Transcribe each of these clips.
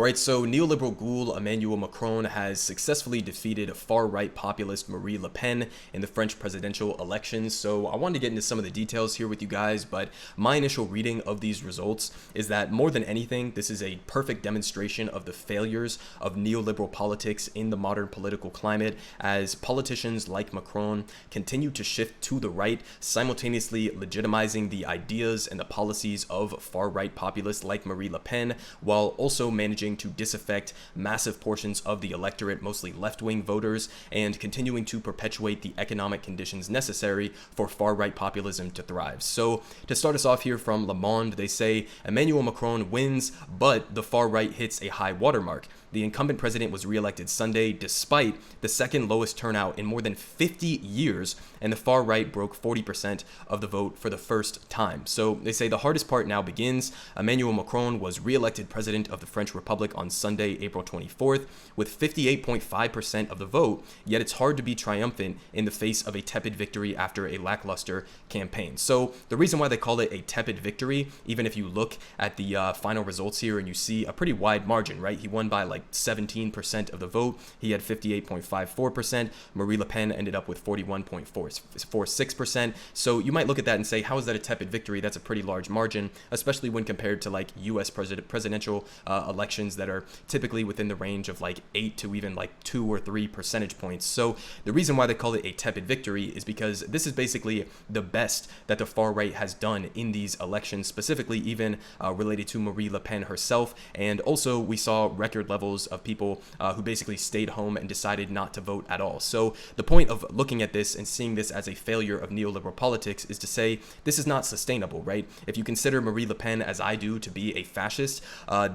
Alright, so neoliberal ghoul Emmanuel Macron has successfully defeated far-right populist Marine Le Pen in the French presidential elections. So I wanted to get into some of the details here with you guys, but my initial reading of these results is that more than anything, this is a perfect demonstration of the failures of neoliberal politics in the modern political climate, as politicians like Macron continue to shift to the right, simultaneously legitimizing the ideas and the policies of far-right populists like Marine Le Pen, while also managing to disaffect massive portions of the electorate, mostly left-wing voters, and continuing to perpetuate the economic conditions necessary for far-right populism to thrive. So to start us off here from Le Monde, they say Emmanuel Macron wins, but the far-right hits a high watermark. The incumbent president was reelected Sunday despite the second lowest turnout in more than 50 years, and the far right broke 40% of the vote for the first time. So they say the hardest part now begins. Emmanuel Macron was reelected president of the French Republic on Sunday, April 24th, with 58.5% of the vote, yet it's hard to be triumphant in the face of a tepid victory after a lackluster campaign. So the reason why they call it a tepid victory, even if you look at the final results here and you see a pretty wide margin, right? He won by like 17% of the vote. He had 58.54%. Marine Le Pen ended up with 41.46%. So you might look at that and say, how is that a tepid victory? That's a pretty large margin, especially when compared to like US presidential elections that are typically within the range of like 8 to even like 2 or 3 percentage points. So the reason why they call it a tepid victory is because this is basically the best that the far right has done in these elections, specifically even related to Marine Le Pen herself. And also we saw record levels of people who basically stayed home and decided not to vote at all. So the point of looking at this and seeing this as a failure of neoliberal politics is to say this is not sustainable, right? If you consider Marine Le Pen, as I do, to be a fascist,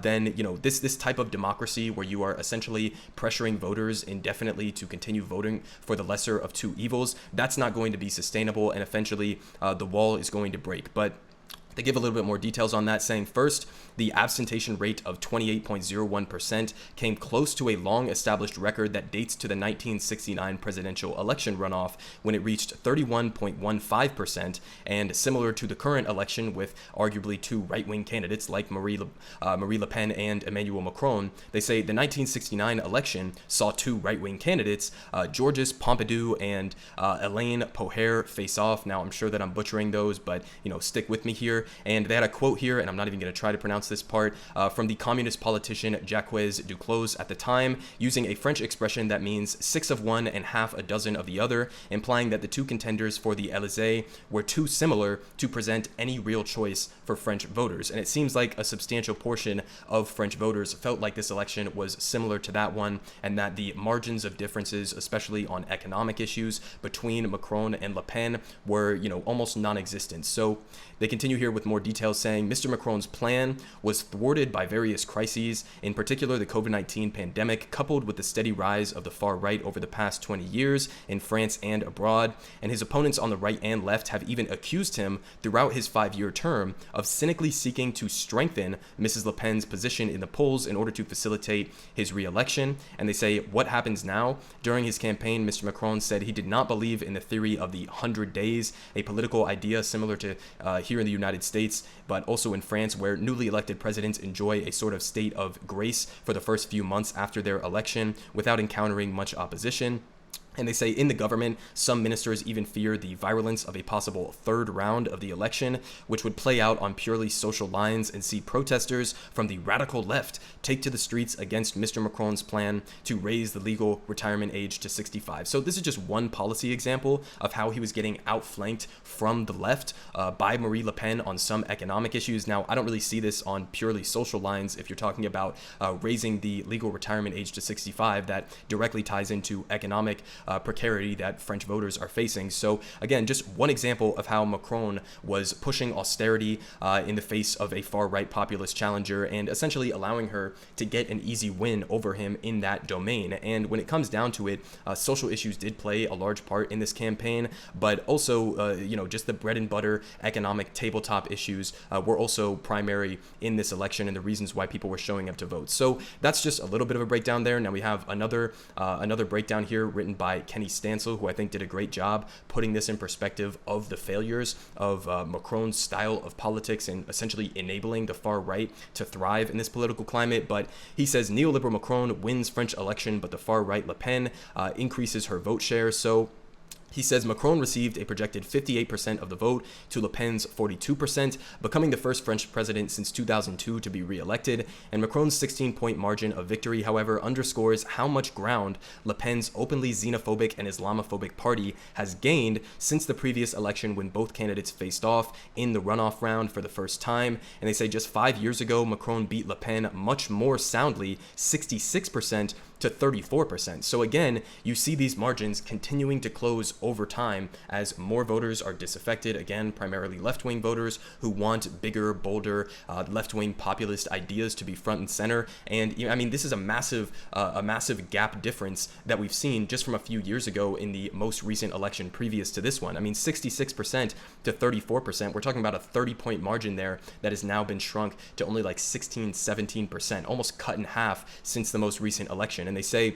then this type of democracy where you are essentially pressuring voters indefinitely to continue voting for the lesser of two evils, that's not going to be sustainable, and eventually the wall is going to break. But they give a little bit more details on that, saying first, the abstention rate of 28.01% came close to a long-established record that dates to the 1969 presidential election runoff, when it reached 31.15%, and similar to the current election with arguably two right-wing candidates like Marine Le Pen and Emmanuel Macron. They say the 1969 election saw two right-wing candidates, Georges Pompidou and Elaine Poher, face off. Now, I'm sure that I'm butchering those, but stick with me here. And they had a quote here, and I'm not even going to try to pronounce this part, from the communist politician Jacques Duclos at the time, using a French expression that means 6 of one and half a dozen of the other, implying that the two contenders for the Élysée were too similar to present any real choice for French voters. And it seems like a substantial portion of French voters felt like this election was similar to that one, and that the margins of differences, especially on economic issues, between Macron and Le Pen were, almost non-existent. So they continue here with more details, saying Mr. Macron's plan was thwarted by various crises, in particular the COVID-19 pandemic, coupled with the steady rise of the far right over the past 20 years in France and abroad. And his opponents on the right and left have even accused him throughout his 5-year term of cynically seeking to strengthen Mrs. Le Pen's position in the polls in order to facilitate his re-election. And they say, what happens now? During his campaign, Mr. Macron said he did not believe in the theory of the 100 days, a political idea similar to here in the United States, but also in France, where newly elected presidents enjoy a sort of state of grace for the first few months after their election without encountering much opposition. And they say in the government, some ministers even fear the virulence of a possible third round of the election, which would play out on purely social lines and see protesters from the radical left take to the streets against Mr. Macron's plan to raise the legal retirement age to 65. So this is just one policy example of how he was getting outflanked from the left by Marine Le Pen on some economic issues. Now, I don't really see this on purely social lines. If you're talking about raising the legal retirement age to 65, that directly ties into economic precarity that French voters are facing. So again, just one example of how Macron was pushing austerity in the face of a far-right populist challenger and essentially allowing her to get an easy win over him in that domain. And when it comes down to it, social issues did play a large part in this campaign, but also, just the bread and butter economic tabletop issues were also primary in this election and the reasons why people were showing up to vote. So that's just a little bit of a breakdown there. Now we have another breakdown here written by by Kenny Stancil, who I think did a great job putting this in perspective of the failures of Macron's style of politics and essentially enabling the far right to thrive in this political climate. But he says neoliberal Macron wins French election, but the far right Le Pen increases her vote share. So he says Macron received a projected 58% of the vote to Le Pen's 42%, becoming the first French president since 2002 to be re-elected. And Macron's 16-point margin of victory, however, underscores how much ground Le Pen's openly xenophobic and Islamophobic party has gained since the previous election when both candidates faced off in the runoff round for the first time. And they say just 5 years ago, Macron beat Le Pen much more soundly, 66% to 34%. So again, you see these margins continuing to close over time as more voters are disaffected, again, primarily left-wing voters who want bigger, bolder, left-wing populist ideas to be front and center. And I mean, this is a massive gap difference that we've seen just from a few years ago in the most recent election previous to this one. I mean, 66% to 34%. We're talking about a 30-point margin there that has now been shrunk to only like 16, 17%, almost cut in half since the most recent election. And they say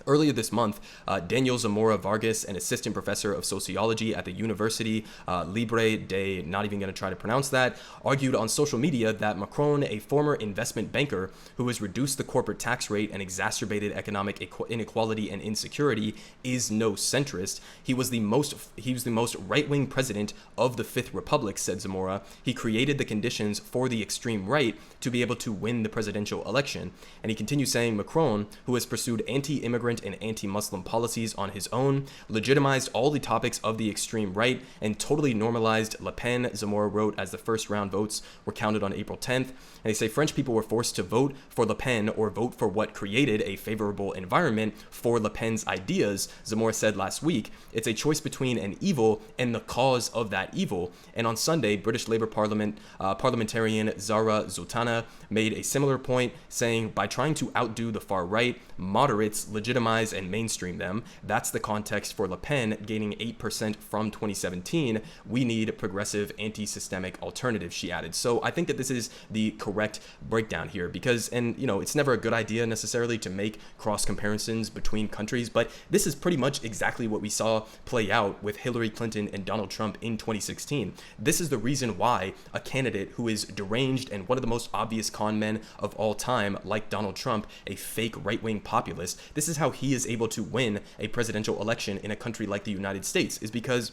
earlier this month, Daniel Zamora Vargas, an assistant professor of sociology at the University Libre de, not even going to try to pronounce that, argued on social media that Macron, a former investment banker who has reduced the corporate tax rate and exacerbated economic inequality and insecurity, is no centrist. He was the most right-wing president of the Fifth Republic, said Zamora. He created the conditions for the extreme right to be able to win the presidential election. And he continues saying Macron, who has pursued anti-immigrant and anti-Muslim policies on his own, legitimized all the topics of the extreme right, and totally normalized Le Pen, Zamora wrote, as the first round votes were counted on April 10th. And they say French people were forced to vote for Le Pen or vote for what created a favorable environment for Le Pen's ideas. Zamora said last week, it's a choice between an evil and the cause of that evil. And on Sunday, British Labour parliamentarian Zara Zoltana made a similar point, saying by trying to outdo the far right, moderates legitimize and mainstream them. That's the context for Le Pen gaining 8% from 2017. We need progressive anti-systemic alternatives, she added. So I think that this is the correct breakdown here because, and you know, it's never a good idea necessarily to make cross comparisons between countries, but this is pretty much exactly what we saw play out with Hillary Clinton and Donald Trump in 2016. This is the reason why a candidate who is deranged and one of the most obvious con men of all time, like Donald Trump, a fake right-wing populist, this is how he is able to win a presidential election in a country like the United States, is because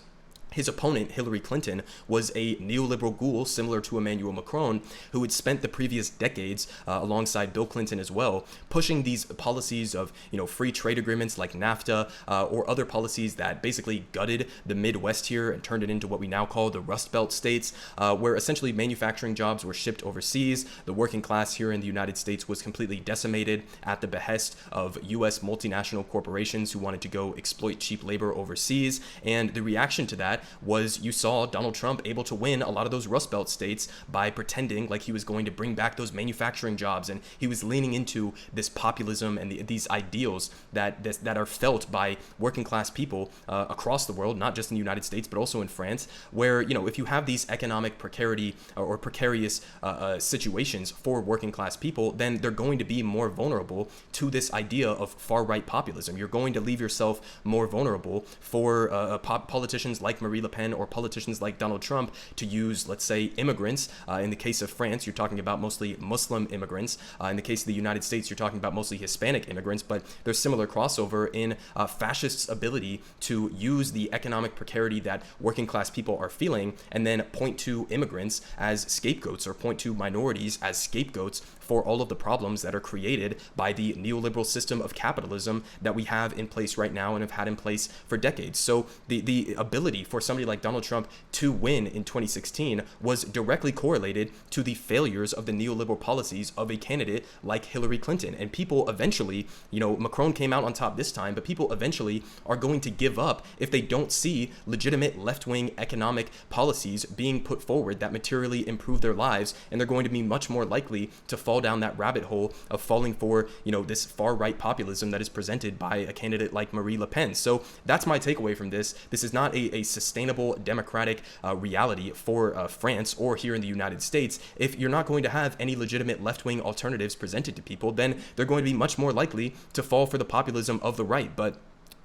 his opponent, Hillary Clinton, was a neoliberal ghoul similar to Emmanuel Macron, who had spent the previous decades, alongside Bill Clinton as well, pushing these policies of, free trade agreements like NAFTA, or other policies that basically gutted the Midwest here and turned it into what we now call the Rust Belt states, where essentially manufacturing jobs were shipped overseas. The working class here in the United States was completely decimated at the behest of U.S. multinational corporations who wanted to go exploit cheap labor overseas. And the reaction to that was you saw Donald Trump able to win a lot of those Rust Belt states by pretending like he was going to bring back those manufacturing jobs, and he was leaning into this populism and these ideals that are felt by working class people across the world, not just in the United States but also in France, where if you have these economic precarity or precarious situations for working class people, then they're going to be more vulnerable to this idea of far right populism. You're going to leave yourself more vulnerable for politicians like Marie Le Pen or politicians like Donald Trump to use, let's say, immigrants. In the case of France, you're talking about mostly Muslim immigrants. In the case of the United States, you're talking about mostly Hispanic immigrants, but there's similar crossover in fascists' ability to use the economic precarity that working class people are feeling and then point to immigrants as scapegoats or point to minorities as scapegoats for all of the problems that are created by the neoliberal system of capitalism that we have in place right now and have had in place for decades. So the ability for somebody like Donald Trump to win in 2016 was directly correlated to the failures of the neoliberal policies of a candidate like Hillary Clinton. And people eventually, Macron came out on top this time, but people eventually are going to give up if they don't see legitimate left-wing economic policies being put forward that materially improve their lives, and they're going to be much more likely to fall down that rabbit hole of falling for, this far-right populism that is presented by a candidate like Marie Le Pen. So that's my takeaway from this. This is not a sustainable democratic reality for France or here in the United States. If you're not going to have any legitimate left-wing alternatives presented to people, then they're going to be much more likely to fall for the populism of the right. But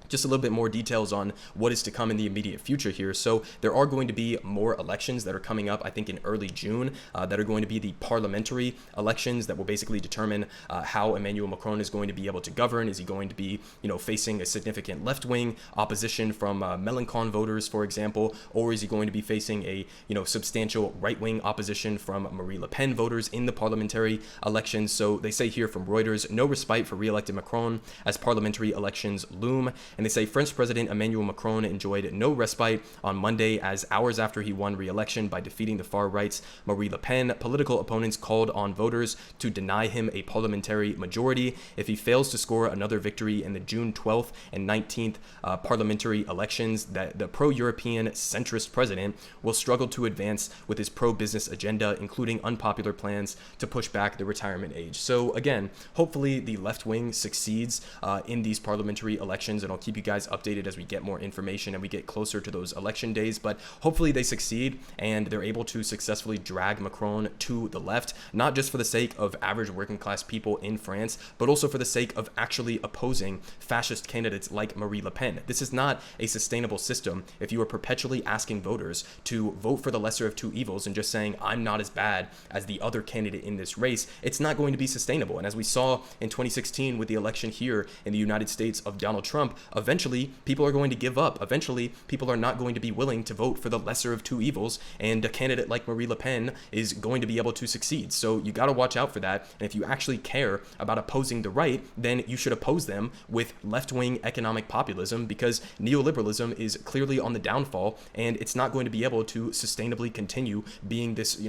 just a little bit more details on what is to come in the immediate future here. So there are going to be more elections that are coming up, I think in early June, that are going to be the parliamentary elections that will basically determine how Emmanuel Macron is going to be able to govern. Is he going to be, facing a significant left-wing opposition from Mélenchon voters, for example, or is he going to be facing a, substantial right-wing opposition from Marie Le Pen voters in the parliamentary elections? So they say here from Reuters, no respite for re-elected Macron as parliamentary elections loom. And they say French President Emmanuel Macron enjoyed no respite on Monday as hours after he won re-election by defeating the far-right's Marie Le Pen, political opponents called on voters to deny him a parliamentary majority if he fails to score another victory in the June 12th and 19th parliamentary elections. That the pro-European centrist president will struggle to advance with his pro-business agenda, including unpopular plans to push back the retirement age. So again, hopefully the left wing succeeds in these parliamentary elections, and I'll keep you guys updated as we get more information and we get closer to those election days. But hopefully they succeed and they're able to successfully drag Macron to the left, not just for the sake of average working class people in France, but also for the sake of actually opposing fascist candidates like Marie Le Pen. This is not a sustainable system if you are perpetually asking voters to vote for the lesser of two evils and just saying, I'm not as bad as the other candidate in this race. It's not going to be sustainable. And as we saw in 2016 with the election here in the United States of Donald Trump, eventually people are going to give up. Eventually people are not going to be willing to vote for the lesser of two evils, and a candidate like Marie Le Pen is going to be able to succeed. So you got to watch out for that. And if you actually care about opposing the right, then you should oppose them with left-wing economic populism, because neoliberalism is clearly on the downfall and it's not going to be able to sustainably continue being this,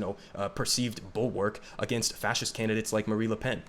perceived bulwark against fascist candidates like Marie Le Pen.